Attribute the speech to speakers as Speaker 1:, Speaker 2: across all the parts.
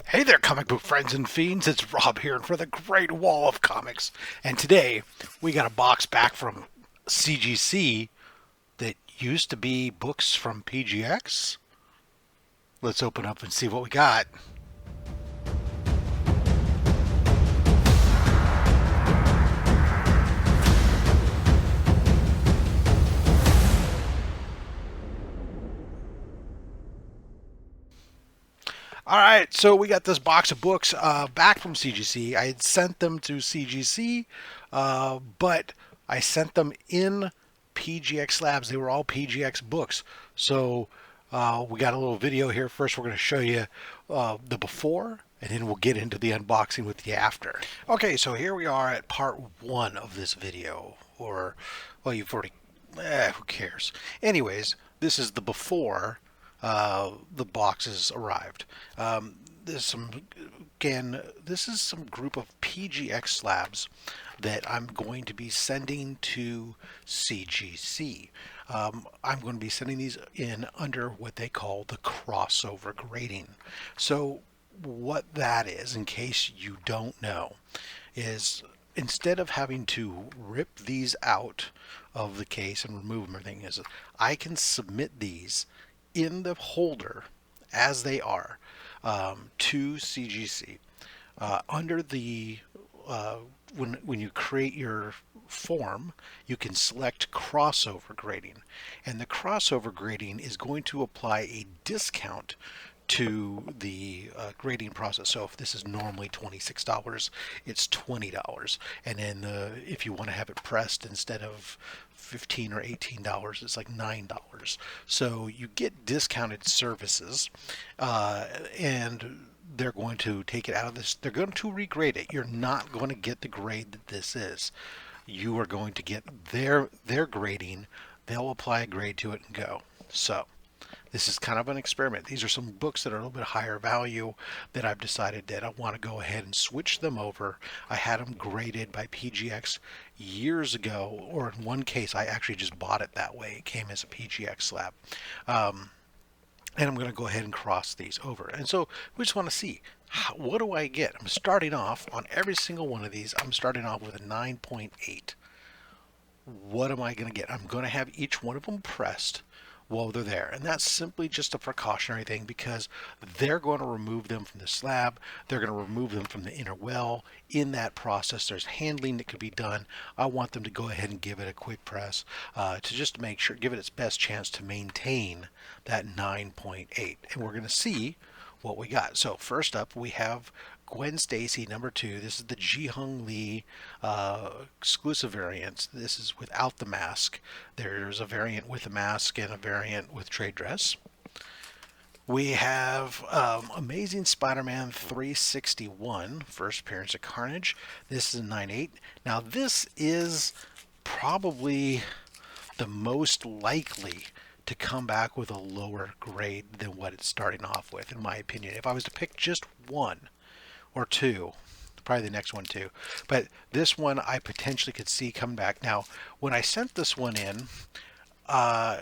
Speaker 1: Hey there, comic book friends and fiends. It's Rob here for the Great Wall of Comics. And today we got a box back from CGC that used to be books from PGX. Let's open up and see what we got. All right, so we got this box of books back from CGC. I had sent them to CGC, but I sent them in PGX slabs. They were all PGX books. So we got a little video here. First, we're going to show you the before, and then we'll get into the unboxing with the after. Okay, so here we are at part one of this video. Or, well, you've already, who cares? Anyways, this is the before the boxes arrived. There's some, again, this is some group of PGX slabs that I'm going to be sending to CGC. I'm going to be sending these in under what they call the crossover grading. So what that is, in case you don't know, is instead of having to rip these out of the case and remove them, everything is I can submit these in the holder as they are to CGC under the when you create your form, you can select crossover grading, and the crossover grading is going to apply a discount to the grading process. So if this is normally $26, it's $20, and then if you want to have it pressed instead of $15 or $18, it's like $9. So you get discounted services, and they're going to take it out of this. They're going to regrade it. You're not going to get the grade that this is. You are going to get their grading. They'll apply a grade to it and go. So this is kind of an experiment. These are some books that are a little bit higher value that I've decided that I want to go ahead and switch them over. I had them graded by PGX years ago, or in one case I actually just bought it that way. It came as a PGX slab. And I'm going to go ahead and cross these over. And so we just want to see, what do I get? I'm starting off on every single one of these. I'm starting off with a 9.8. What am I going to get? I'm going to have each one of them pressed while they're there. And that's simply just a precautionary thing because they're going to remove them from the slab. They're going to remove them from the inner well. In that process, there's handling that could be done. I want them to go ahead and give it a quick press to just make sure, give it its best chance to maintain that 9.8. And we're going to see what we got. So first up, we have Gwen Stacy #2. This is the Ji Hung Lee exclusive variant. This is without the mask. There's a variant with a mask and a variant with trade dress. We have Amazing Spider-Man 361, first appearance of Carnage. This is a 9.8. Now this is probably the most likely to come back with a lower grade than what it's starting off with, in my opinion. If I was to pick just one or two, probably the next one too, but this one I potentially could see come back. Now, when I sent this one in,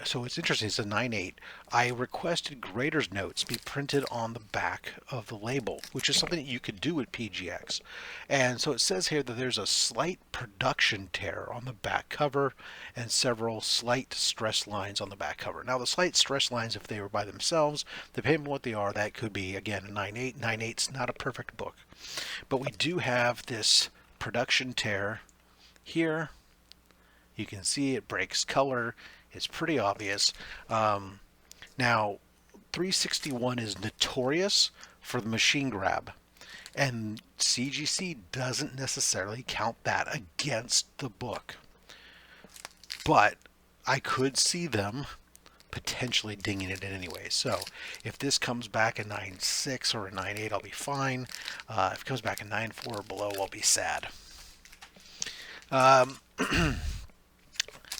Speaker 1: so it's interesting, it's a 9.8. I requested grader's notes be printed on the back of the label, which is something that you could do at PGX. And so it says here that there's a slight production tear on the back cover and several slight stress lines on the back cover. Now the slight stress lines, if they were by themselves, depending on what they are, that could be, again, a 9.8. 9.8's not a perfect book. But we do have this production tear here. You can see it breaks color. It's pretty obvious. Now, 361 is notorious for the machine grab, and CGC doesn't necessarily count that against the book. But I could see them potentially dinging it in anyway. So if this comes back a 9.6 or a 9.8, I'll be fine. If it comes back a 9.4 or below, I'll be sad.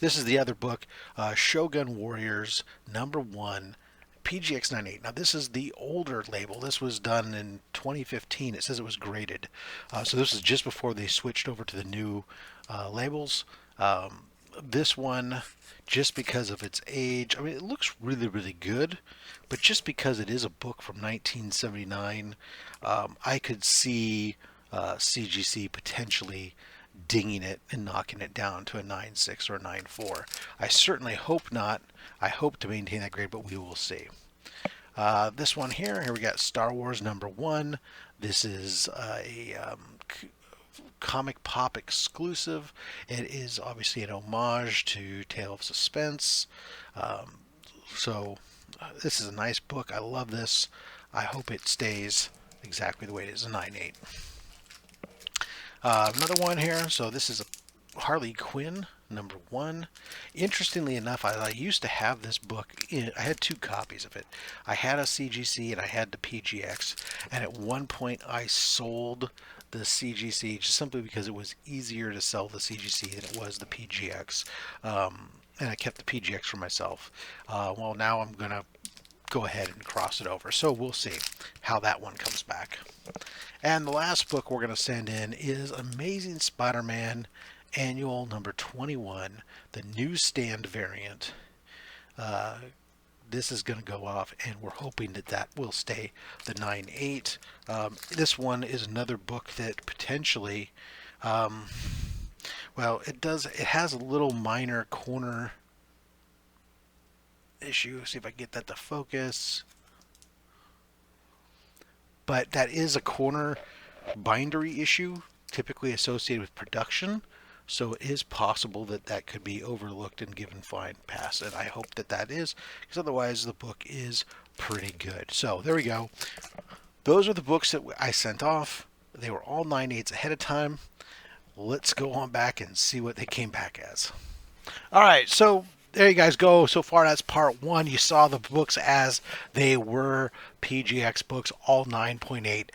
Speaker 1: This is the other book, Shogun Warriors #1, PGX 9.8. Now this is the older label. This was done in 2015. It says it was graded. So this is just before they switched over to the new labels. This one, just because of its age, I mean, it looks really, really good, but just because it is a book from 1979, I could see CGC potentially dinging it and knocking it down to a 9.6 or a 9.4. I certainly hope not. I hope to maintain that grade, but we will see. This one here we got Star Wars #1. This is a comic pop exclusive. It is obviously an homage to Tale of Suspense. So this is a nice book. I love this. I hope it stays exactly the way it is, a 9.8. Another one here. So this is a Harley Quinn #1. Interestingly enough, I used to have this book. I had 2 copies of it. I had a CGC and I had the PGX. And at one point I sold the CGC just simply because it was easier to sell the CGC than it was the PGX. And I kept the PGX for myself. Well, now I'm going to go ahead and cross it over. So we'll see how that one comes back. And the last book we're going to send in is Amazing Spider-Man Annual #21, the newsstand variant. This is going to go off, and we're hoping that that will stay the 9.8. This one is another book that potentially, well, it has a little minor corner issue. See if I can get that to focus. But that is a corner bindery issue, typically associated with production. So it is possible that that could be overlooked and given fine pass. And I hope that that is, because otherwise the book is pretty good. So there we go. Those are the books that I sent off. They were all 9.8s ahead of time. Let's go on back and see what they came back as. All right, so there you guys go. So far, that's part 1. You saw the books as they were PGX books, all 9.8.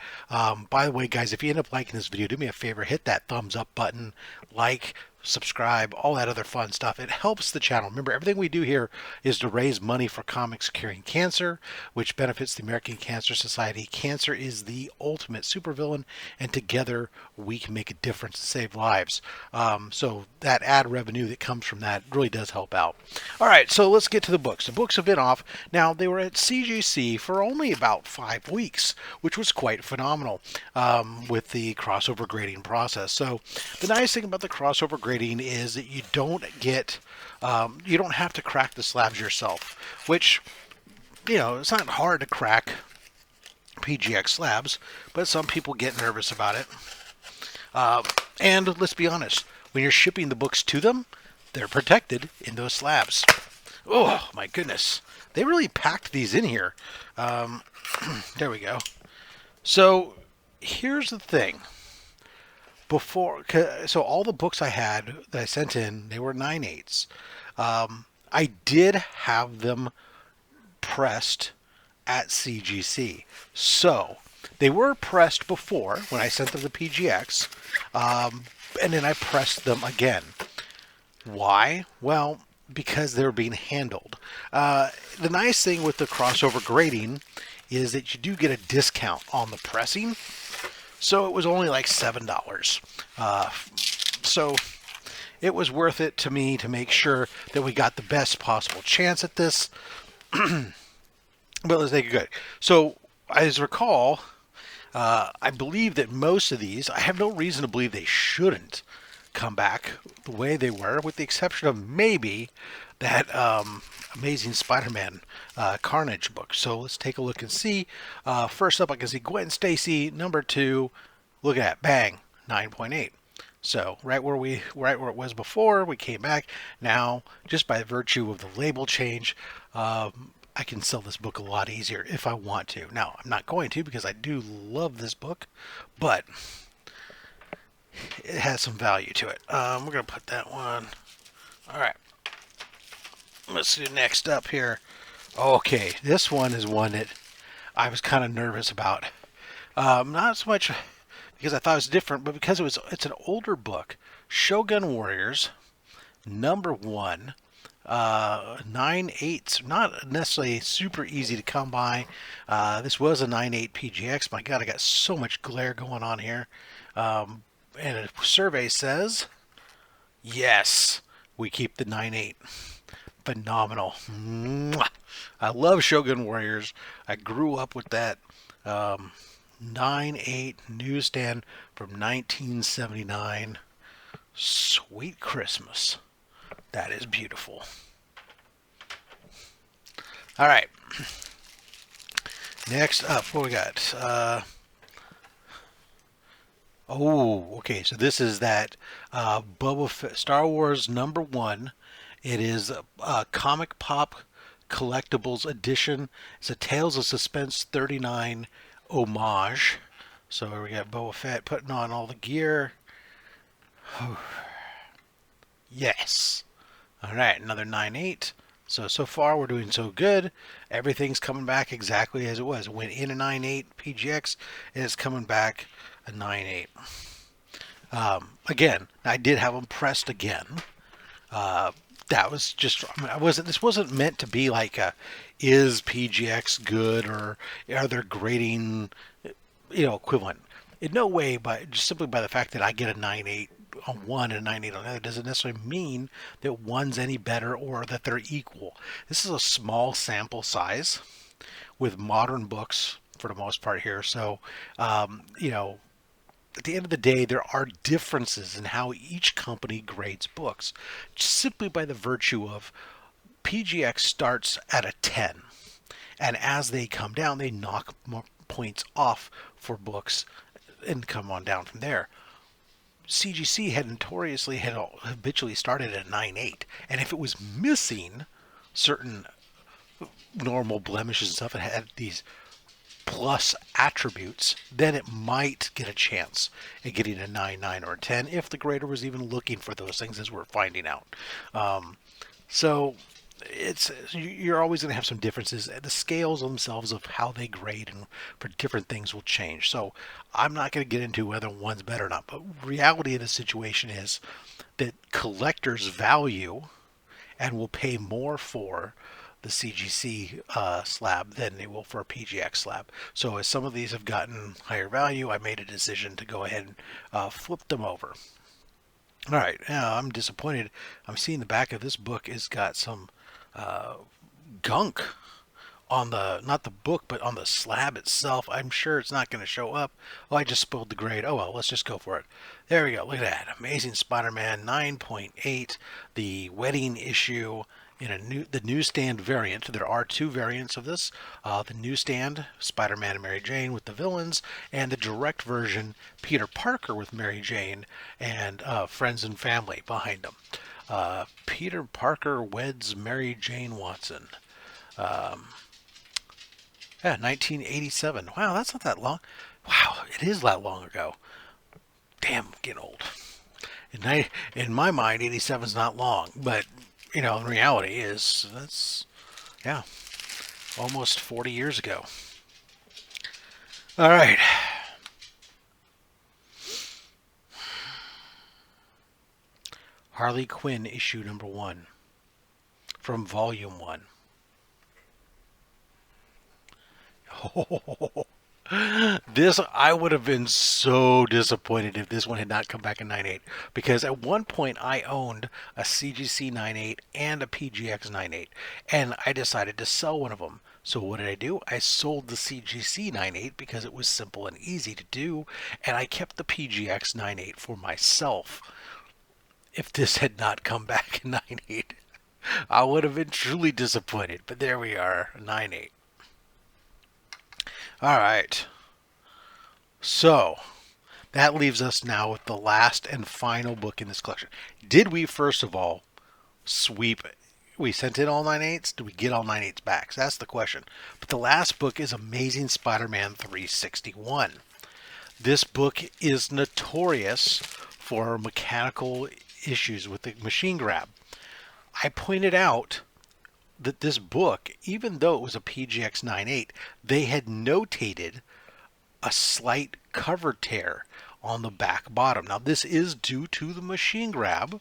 Speaker 1: By the way, guys, if you end up liking this video, do me a favor, hit that thumbs up button, like, subscribe, all that other fun stuff. It helps the channel. Remember, everything we do here is to raise money for comics curing cancer, which benefits the American Cancer Society. Cancer is the ultimate supervillain, and together we can make a difference and save lives. So that ad revenue that comes from that really does help out. All right, so let's get to the books. The books have been off. Now, they were at CGC for only about 5 weeks, which was quite phenomenal with the crossover grading process. So the nice thing about the crossover grading is that you don't get, you don't have to crack the slabs yourself, which, you know, it's not hard to crack PGX slabs, but some people get nervous about it. And let's be honest, when you're shipping the books to them, they're protected in those slabs. Oh my goodness, they really packed these in here. There we go. So here's the thing. So all the books I had that I sent in, they were 9.8s. I did have them pressed at CGC. So they were pressed before when I sent them to PGX, and then I pressed them again. Why? Well, because they were being handled. The nice thing with the crossover grading is that you do get a discount on the pressing. So it was only like $7. So it was worth it to me to make sure that we got the best possible chance at this. But let's take a good. So as recall, I believe that most of these, I have no reason to believe they shouldn't come back the way they were, with the exception of maybe that Amazing Spider-Man Carnage book. So let's take a look and see. First up, I can see Gwen Stacy, #2. Look at that, bang, 9.8. So right where it was before, we came back. Now, just by virtue of the label change, I can sell this book a lot easier if I want to. Now, I'm not going to, because I do love this book, but it has some value to it. We're going to put that one. All right. Let's do next up here. Okay, this one is one that I was kind of nervous about. Not so much because I thought it was different, but because it's an older book. Shogun Warriors, #1. 9.8s, not necessarily super easy to come by. This was a 9.8 PGX. My God, I got so much glare going on here. And a survey says, yes, we keep the 9.8. Phenomenal. Mwah. I love Shogun Warriors. I grew up with that 9.8 newsstand from 1979. Sweet Christmas. That is beautiful. All right. Next up, what we got? Okay. So this is that Boba Fett, Star Wars #1. It is a Comic Pop Collectibles Edition. It's a Tales of Suspense 39 homage. So we got Boba Fett putting on all the gear. Yes. All right, another 9.8. So far we're doing so good. Everything's coming back exactly as it was. It went in a 9.8 PGX, and it's coming back a 9.8. Again, I did have them pressed again. That was just, I wasn't. This wasn't meant to be like a, is PGX good, or are there grading, equivalent? In no way, but just simply by the fact that I get a 9.8 on one and a 9.8 on the other doesn't necessarily mean that one's any better or that they're equal. This is a small sample size with modern books for the most part here. So, at the end of the day, there are differences in how each company grades books, just simply by the virtue of PGX starts at a 10. And as they come down, they knock more points off for books and come on down from there. CGC had habitually started at a 9.8, and if it was missing certain normal blemishes and stuff, it had these plus attributes, then it might get a chance at getting a 9.9 or a 10 if the grader was even looking for those things, as we're finding out. So you're always going to have some differences. The scales themselves of how they grade and for different things will change. So I'm not going to get into whether one's better or not. But reality of the situation is that collectors value and will pay more for the CGC slab than they will for a PGX slab. So as some of these have gotten higher value, I made a decision to go ahead and flip them over. All right, now I'm disappointed. I'm seeing the back of this book has got some gunk on the, not the book, but on the slab itself. I'm sure it's not going to show up. Oh, I just spilled the grade. Oh well, let's just go for it. There we go. Look at that. Amazing Spider-Man 9.8, the wedding issue in the newsstand variant. There are two variants of this. The newsstand, Spider-Man and Mary Jane with the villains, and the direct version, Peter Parker with Mary Jane and friends and family behind them. Peter Parker weds Mary Jane Watson. Yeah, 1987. Wow, that's not that long. Wow, it is that long ago. Damn, I'm getting old. In my mind, 87 is not long, but in reality that's yeah, almost 40 years ago. All right. Harley Quinn issue #1 from volume 1. This, I would have been so disappointed if this one had not come back in 9.8, because at one point I owned a CGC 9.8 and a PGX 9.8, and I decided to sell one of them. So what did I do? I sold the CGC 9.8 because it was simple and easy to do, and I kept the PGX 9.8 for myself. If this had not come back in 9.8, I would have been truly disappointed, but there we are, 9.8. All right. So that leaves us now with the last and final book in this collection. Did we, first of all, sweep? We sent in all 9.8s? Did we get all 9.8s back? So that's the question. But the last book is Amazing Spider-Man 361. This book is notorious for mechanical issues with the machine grab. I pointed out that this book, even though it was a PGX 9.8, they had notated a slight cover tear on the back bottom. Now this is due to the machine grab,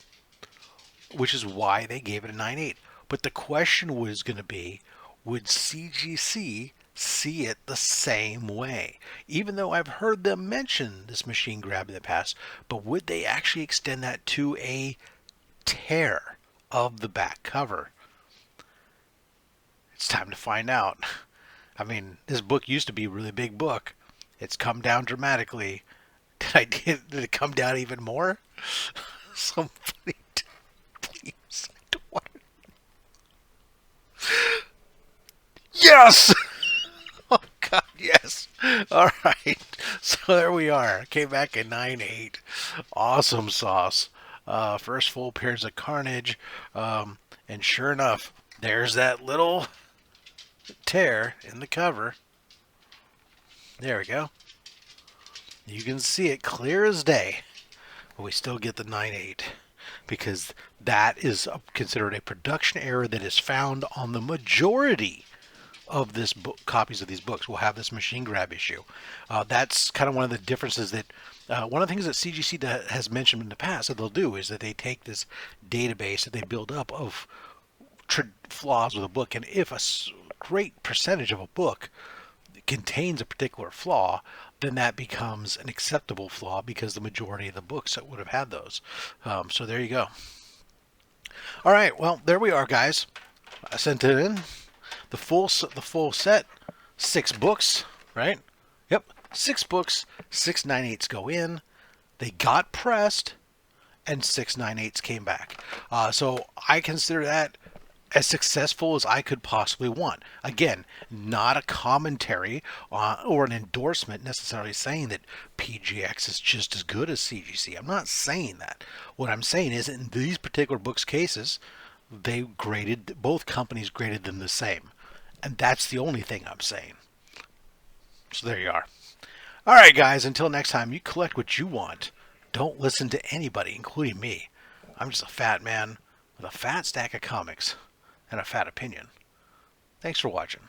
Speaker 1: which is why they gave it a 9.8. But the question was going to be, would CGC see it the same way? Even though I've heard them mention this machine grab in the past, but would they actually extend that to a tear of the back cover? It's time to find out. I mean, this book used to be a really big book. It's come down dramatically. Did it come down even more? Somebody, please. I don't want to... Yes! Oh, God, yes. All right. So there we are. Came back at 9.8. Awesome sauce. First full appearance of Carnage. And sure enough, there's that little tear in the cover. There we go. You can see it clear as day. But we still get the 9.8 because that is considered a production error that is found on the majority of this book, copies of these books. Will have this machine grab issue. That's kind of one of the differences that one of the things that CGC has mentioned in the past that they'll do is that they take this database that they build up of flaws with a book, and if a great percentage of a book contains a particular flaw, then that becomes an acceptable flaw because the majority of the books that would have had those. So there you go. All right, well, there we are, guys. I sent it in. The full set, 6 books, right? Yep, 6 books, 6 9/8s go in. They got pressed, and 6 9/8s came back. So I consider that as successful as I could possibly want. Again, not a commentary or an endorsement necessarily saying that PGX is just as good as CGC. I'm not saying that. What I'm saying is in these particular books cases, both companies graded them the same. And that's the only thing I'm saying. So there you are. All right, guys, until next time, you collect what you want. Don't listen to anybody, including me. I'm just a fat man with a fat stack of comics and a fat opinion. Thanks for watching.